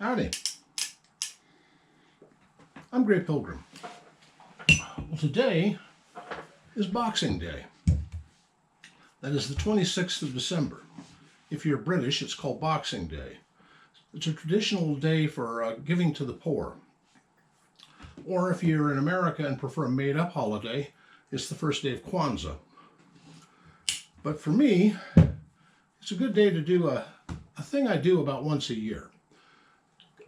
Howdy. I'm Grey Pilgrim. Well, today is Boxing Day. That is the 26th of December. If you're British, it's called Boxing Day. It's a traditional day for giving to the poor. Or if you're in America and prefer a made-up holiday, it's the first day of Kwanzaa. But for me, it's a good day to do a thing I do about once a year.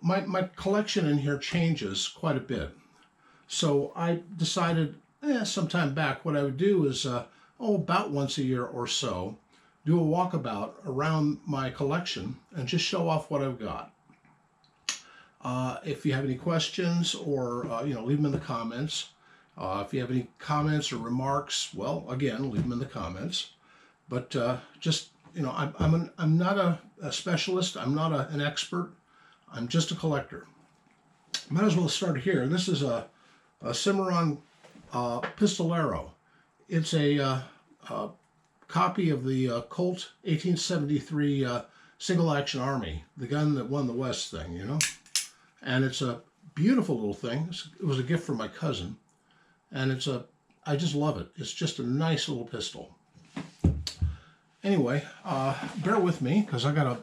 My collection in here changes quite a bit. So I decided sometime back what I would do is, about once a year or so, do a walkabout around my collection and just show off what I've got. If you have any questions or, leave them in the comments. If you have any comments or remarks, well, again, leave them in the comments. But I'm not a specialist. I'm not an expert. I'm just a collector. Might as well start here. This is a Cimarron Pistolero. It's a copy of the Colt 1873 Single Action Army, the gun that won the West thing, you know. And it's a beautiful little thing. It was a gift from my cousin, and I just love it. It's just a nice little pistol. Anyway, bear with me because I got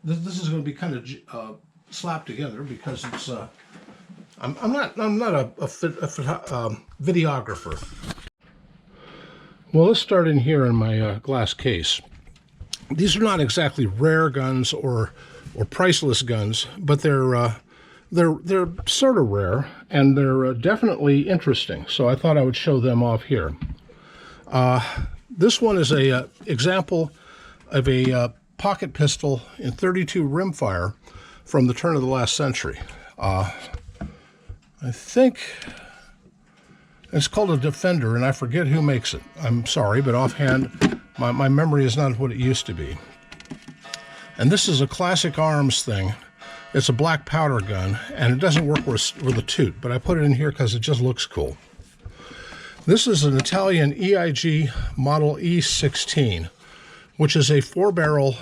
this is going to be kind of slapped together because it's I'm not a videographer. Well, let's start in here in my glass case. These are not exactly rare guns or priceless guns, but they're sort of rare and they're definitely interesting. So I thought I would show them off here. This one is a example of a pocket pistol in .32 rimfire from the turn of the last century. I think it's called a Defender, and I forget who makes it. I'm sorry, but offhand, my memory is not what it used to be. And this is a classic arms thing. It's a black powder gun, and it doesn't work with a toot, but I put it in here because it just looks cool. This is an Italian EIG Model E16, which is a four-barrel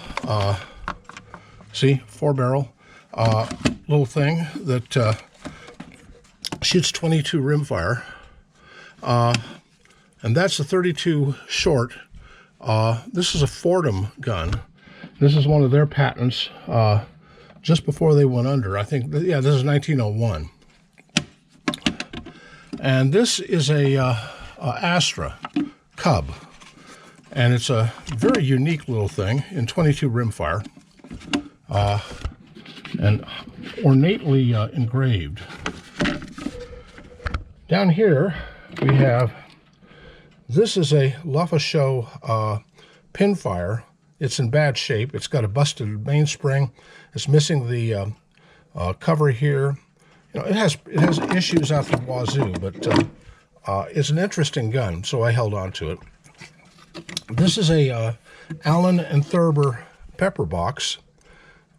little thing that shoots .22 rimfire. And that's a .32 short. This is a Fordham gun. This is one of their patents just before they went under. I think, this is 1901. And this is a Astra Cub. And it's a very unique little thing in .22 rimfire. And ornately engraved. Down here we have, this is a Lafachaux pinfire. It's in bad shape. It's got a busted mainspring. It's missing the cover here. It has issues out the wazoo, but it's an interesting gun, so I held on to it. This is a Allen and Thurber pepper box,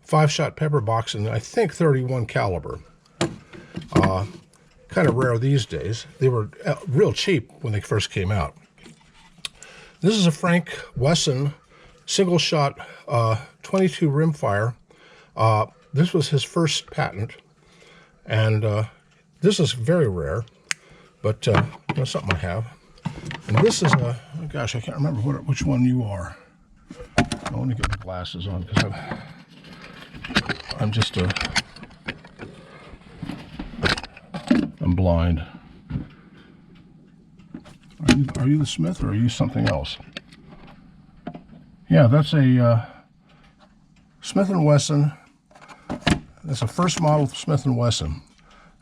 5-shot pepper box, and I think .31 caliber. Kind of rare these days. They were real cheap when they first came out. This is a Frank Wesson single shot .22 rimfire. This was his first patent, and this is very rare, but something I have. And this is a, oh gosh, I can't remember which one you are. I want to get the glasses on because I'm blind. Are you the Smith or are you something else? Yeah, that's a Smith & Wesson. That's a first model Smith & Wesson.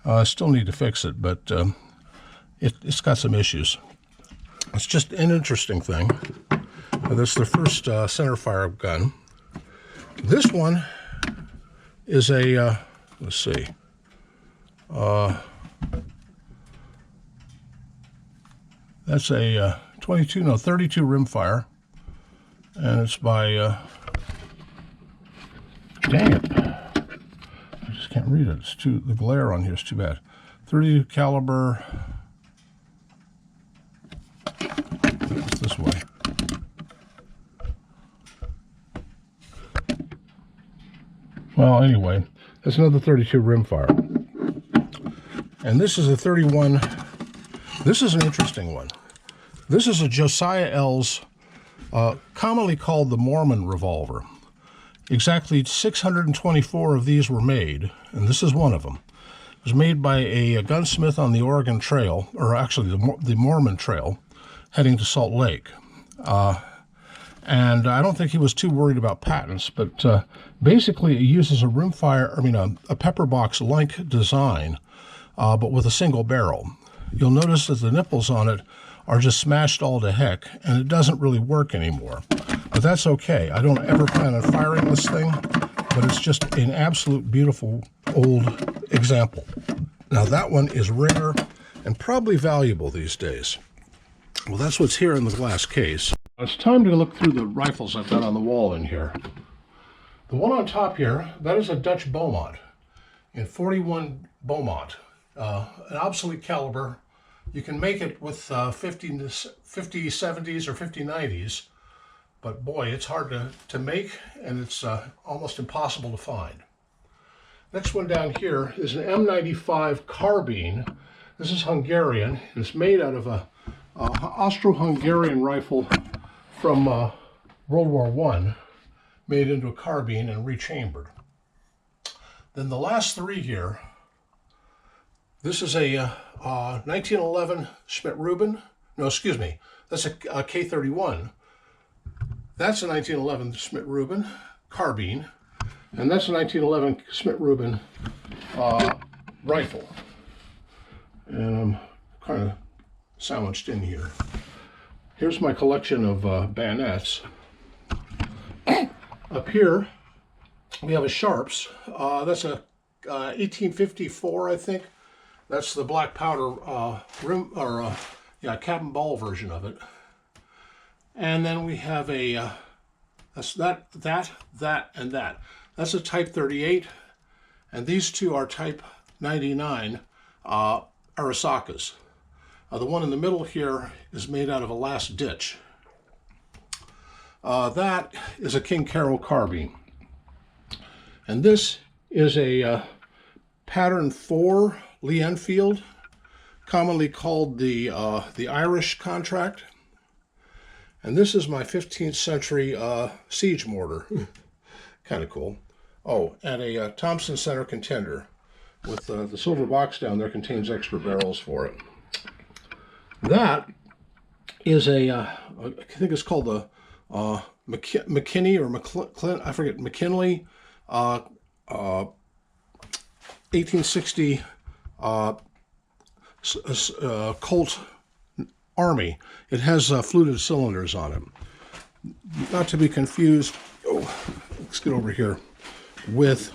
I still need to fix it, but it's got some issues. It's just an interesting thing. That's the first centerfire gun. This one is a, let's see, that's a 32 rimfire, and it's by, dang it, I just can't read it. The glare on here is too bad. 32 caliber, it's this way. Well, anyway, That's another 32 rimfire. And this is a 31. This is an interesting one. This is a Josiah L's, commonly called the Mormon revolver. Exactly 624 of these were made, and this is one of them. It was made by a gunsmith on the Oregon Trail, or actually the Mormon Trail, heading to Salt Lake. And I don't think he was too worried about patents, but basically it uses a rimfire, a pepper box-like design, but with a single barrel. You'll notice that the nipples on it are just smashed all to heck, and it doesn't really work anymore. But that's okay. I don't ever plan on firing this thing, but it's just an absolute beautiful old example. Now that one is rare and probably valuable these days. Well, that's what's here in the glass case. It's time to look through the rifles I've got on the wall in here. The one on top here, that is a Dutch Beaumont in 41 Beaumont. An obsolete caliber. You can make it with 50 70s or 50 90s, but boy, it's hard to make, and it's almost impossible to find. Next one down here is an M95 carbine. This is Hungarian. It's made out of a Austro-Hungarian rifle from World War I, made into a carbine and rechambered. Then the last three here, this is a 1911 Schmidt-Rubin. No, excuse me, that's a K31. That's a 1911 Schmidt-Rubin carbine, and that's a 1911 Schmidt-Rubin rifle. And I'm kind of sandwiched in here. Here's my collection of bayonets. Up here, we have a Sharps. That's a 1854, I think. That's the black powder cap and ball version of it. And then we have a that's that, and that. That's a Type 38, and these two are Type 99 Arisakas. The one in the middle here is made out of a last ditch. That is a King Caro carbine. And this is a Pattern 4 Lee Enfield, commonly called the Irish contract. And this is my 15th century siege mortar. Kind of cool. Oh, and a Thompson Center Contender with the silver box down there contains extra barrels for it. That is I think it's called the McKinney or McClin, I forget, McKinley 1860 Colt Army. It has fluted cylinders on it. Not to be confused, let's get over here, with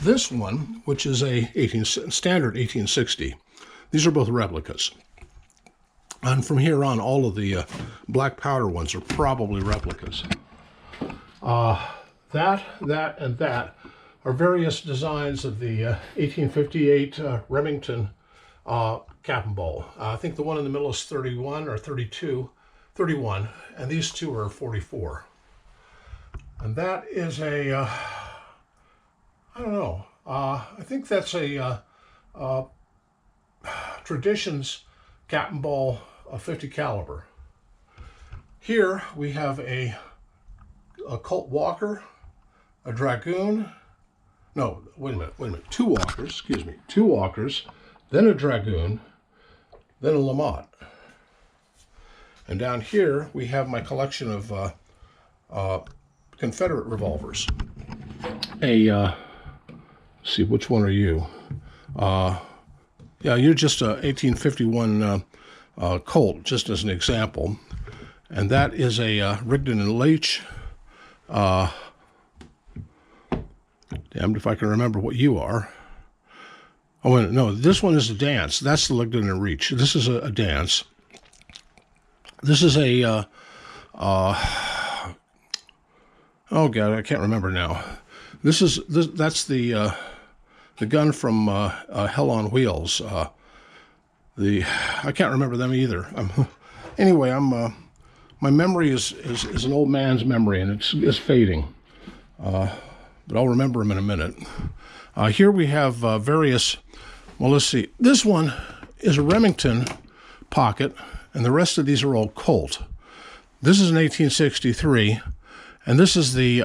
this one, which is a standard 1860. These are both replicas. And from here on, all of the black powder ones are probably replicas. That, and that are various designs of the 1858 Remington cap and ball. I think the one in the middle is 31 or 31, and these two are 44. And that is a, I don't know, I think that's a Traditions cap and ball of 50 caliber. Here we have a Colt Walker, a Dragoon, no, wait a minute, two Walkers, then a Dragoon, then a Lamont. And down here we have my collection of Confederate revolvers. Let's see, which one are you? Yeah, you're just a 1851 Colt, just as an example. And that is a Rigdon and Leach. Damned if I can remember what you are. Oh, wait, no, this one is a Dance. That's the Rigdon and Reach. This is a Dance. This is a, oh God, I can't remember now. That's the gun from Hell on Wheels. I can't remember them either. Anyway, my memory is an old man's memory, and it's fading. but I'll remember them in a minute. Here we have various, well, let's see. This one is a Remington pocket, and the rest of these are all Colt. This is an 1863, and this is the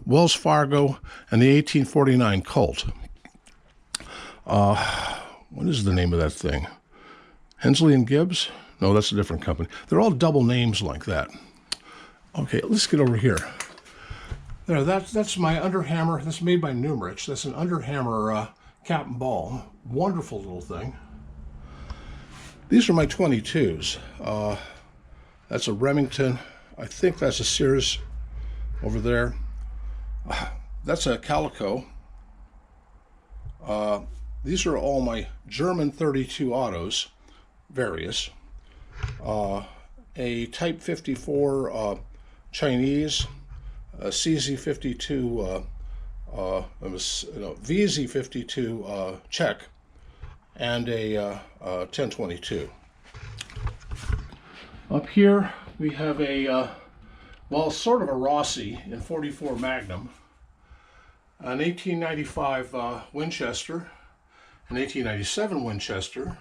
Wells Fargo and the 1849 Colt. What is the name of that thing? Hensley and Gibbs? No, that's a different company. They're all double names like that. Okay, let's get over here. There, that's my underhammer. That's made by Numerich. That's an underhammer cap and ball. Wonderful little thing. These are my 22s. That's a Remington. I think that's a Sears over there. That's a Calico. These are all my German 32 autos, various. A Type 54 Chinese, a CZ52, VZ52 Czech, and a 1022. Up here we have a, well, sort of a Rossi in 44 Magnum, an 1895 Winchester, an 1897 Winchester,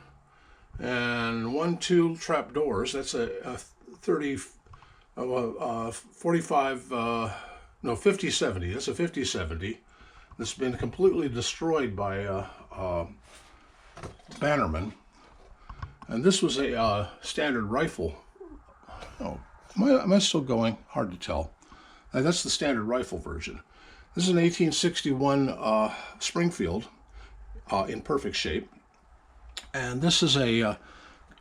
and 1-2 trap doors. That's a 50-70. That's a 50-70. That's been completely destroyed by Bannerman. And this was a standard rifle. Oh, am I still going? Hard to tell. That's the standard rifle version. This is an 1861 Springfield in perfect shape. And this is a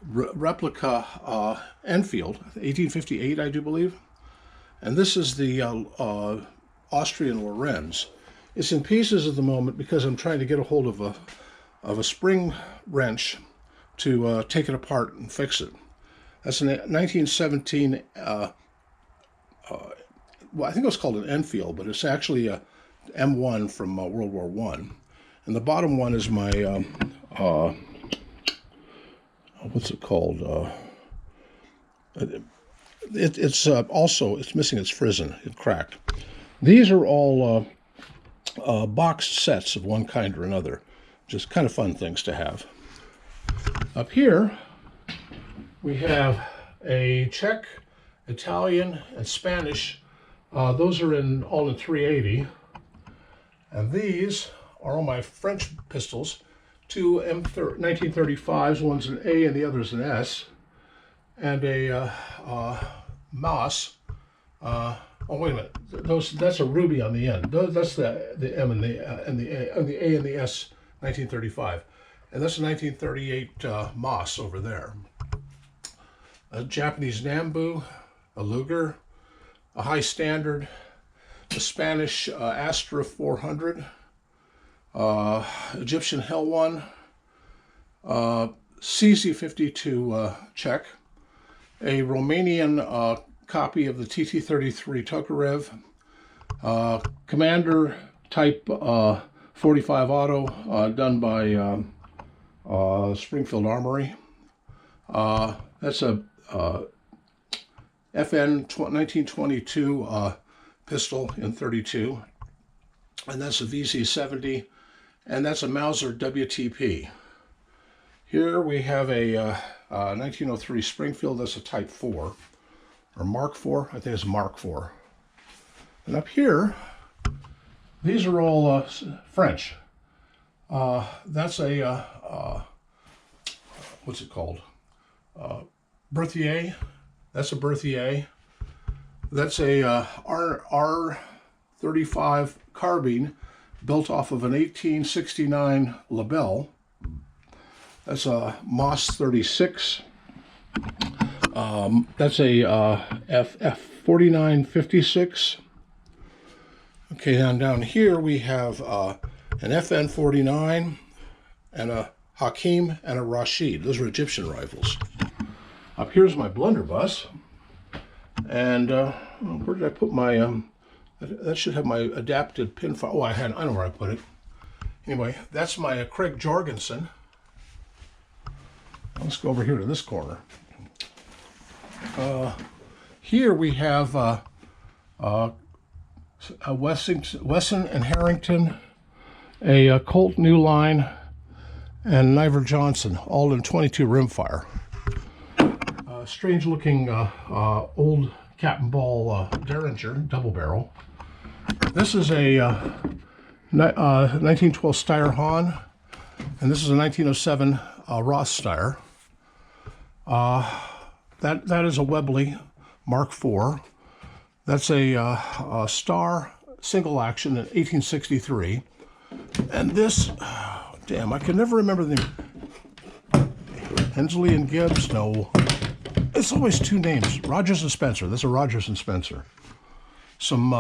replica Enfield, 1858, I do believe. And this is the Austrian Lorenz. It's in pieces at the moment because I'm trying to get a hold of a spring wrench to take it apart and fix it. That's a 1917, well, I think it was called an Enfield, but it's actually a M1 from World War I. And the bottom one is my, what's it called? It's also, it's missing its frizzen. It cracked. These are all boxed sets of one kind or another. Just kind of fun things to have. Up here, we have a Czech, Italian, and Spanish. Those are all in 380. And these are all my French pistols. Two 1935s, one's an A and the other's an S. And a Moss. Oh, wait a minute. That's a ruby on the end. That's the M and the A and the S, 1935. And that's a 1938 Moss over there. A Japanese Nambu, a Luger, a High Standard, a Spanish Astra 400, Egyptian Hell 1, CZ52 Czech, a Romanian copy of the TT-33 Tokarev, Commander Type 45 Auto done by Springfield Armory. That's a FN 1922 pistol in 32, and that's a VZ70, and that's a Mauser WTP. Here we have a 1903 Springfield. That's a Type 4 or Mark 4. I think it's Mark 4. And up here, these are all French. That's a what's it called? Berthier. That's a Berthier. That's a R35 carbine built off of an 1869 Labelle. That's a Moss 36. That's a F4956. Okay, down here we have an FN 49 and a Hakim and a Rashid. Those are Egyptian rifles. Up here's my blunderbuss, and where did I put my? That should have my adapted pin file. Oh, I know where I put it. Anyway, that's my Craig Jorgensen. Let's go over here to this corner. Here we have Wesson and Harrington, a Colt New Line, and an Iver Johnson, all in 22 rimfire. Strange looking old cap and ball Derringer double barrel. This is a 1912 Steyr Hahn, and this is a 1907 Ross Steyr. That is a Webley Mark IV. That's a Star single action in 1863. And this, damn, I can never remember the name. Hensley and Gibbs? No. It's always two names. Rogers and Spencer. That's a Rogers and Spencer. Some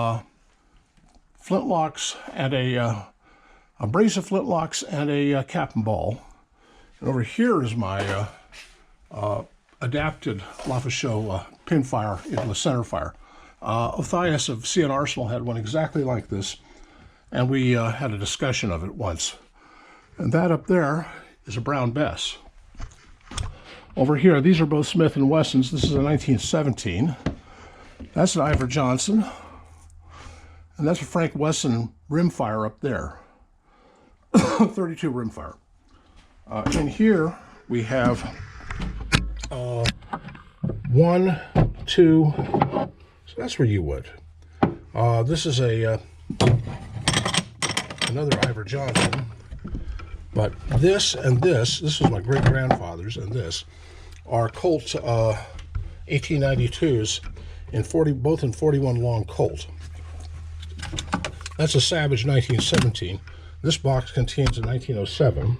flintlocks and a brace of flintlocks and a cap and ball. And over here is my adapted Lafachaux pinfire into the center fire. Othniel of C&R Arsenal had one exactly like this, and we had a discussion of it once. And that up there is a Brown Bess. Over here, these are both Smith & Wessons. This is a 1917. That's an Iver Johnson. And that's a Frank Wesson rimfire up there. 32 rimfire. In here, we have 1, 2, so that's where you would. This is a another Iver Johnson, but this and this is my great-grandfather's, and this are Colt 1892s in 40, both in 41 long Colt. That's a Savage 1917. This box contains a 1907,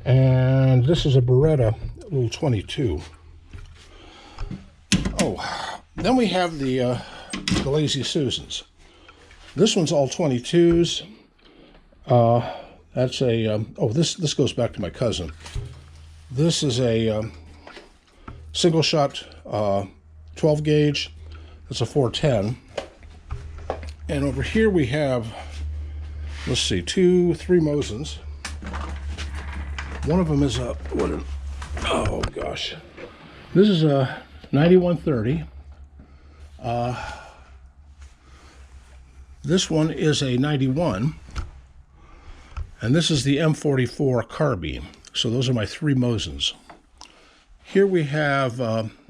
and this is a Beretta little 22. Oh, then we have the Lazy Susans. This one's all 22s. That's a this goes back to my cousin. This is a single shot 12 gauge. That's a 410. And over here we have, let's see, 2, 3 Mosins. One of them is a oh gosh, this is a 9130. This one is a 91, and this is the M44 carbine. So those are my 3 Mosins. Here we have what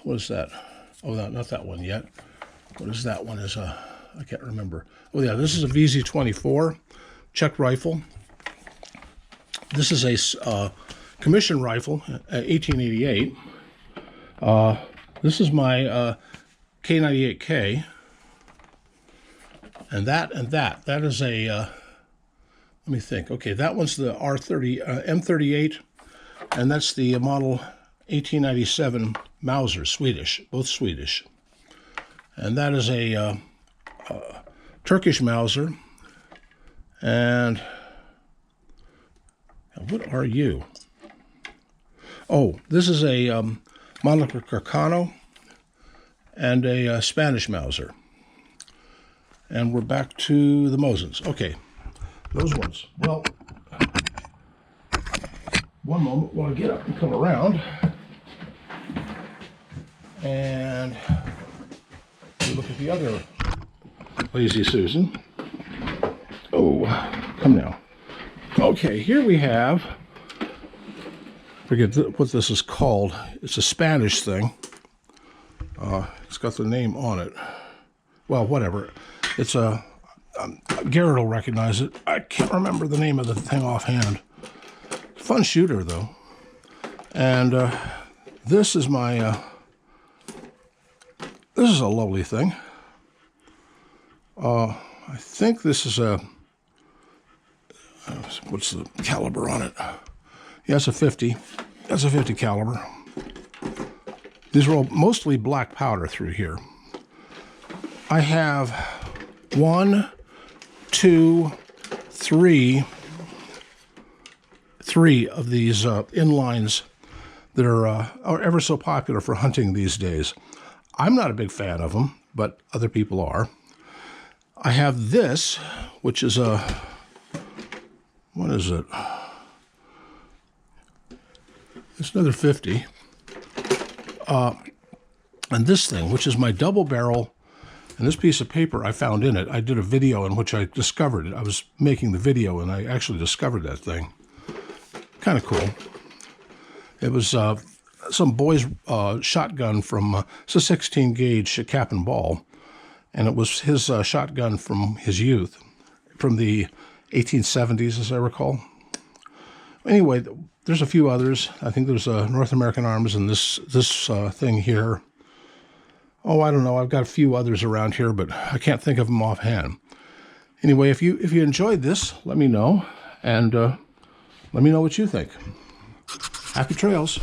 is that? Oh, not that one yet. What is that one? Is a, I can't remember. Oh yeah, this is a VZ24 Czech rifle. This is a commission rifle, 1888. This is my K98K, and that is a. Let me think. Okay, that one's the R30 M38, and that's the model 1897 Mauser, Swedish, both Swedish. And that is a Turkish Mauser. And what are you? Oh, this is a Monaco Carcano and a Spanish Mauser. And we're back to the Mosins. Okay, those ones. Well, one moment while I get up and come around. And look at the other Lazy Susan. Oh, come now. Okay, here we have, forget what this is called. It's a Spanish thing. It's got the name on it. Well, whatever. It's a, Garrett will recognize it. I can't remember the name of the thing offhand. Fun shooter, though. And this is my, this is a lovely thing. I think this is a, what's the caliber on it? Yeah, it's a 50. That's a 50 caliber. These are all mostly black powder through here. I have 1, 2, 3 of these inlines that are ever so popular for hunting these days. I'm not a big fan of them, but other people are. I have this, which is a, what is it? It's another 50. And this thing, which is my double barrel And this piece of paper I found in it. I did a video in which I discovered it. I was making the video, and I actually discovered that thing. Kind of cool. It was some boy's shotgun from it's a 16 gauge cap and ball, and it was his shotgun from his youth, from the 1870s, as I recall. Anyway, there's a few others. I think there's North American Arms and this thing here. Oh, I don't know. I've got a few others around here, but I can't think of them offhand. Anyway, if you enjoyed this, let me know, and let me know what you think. Happy trails.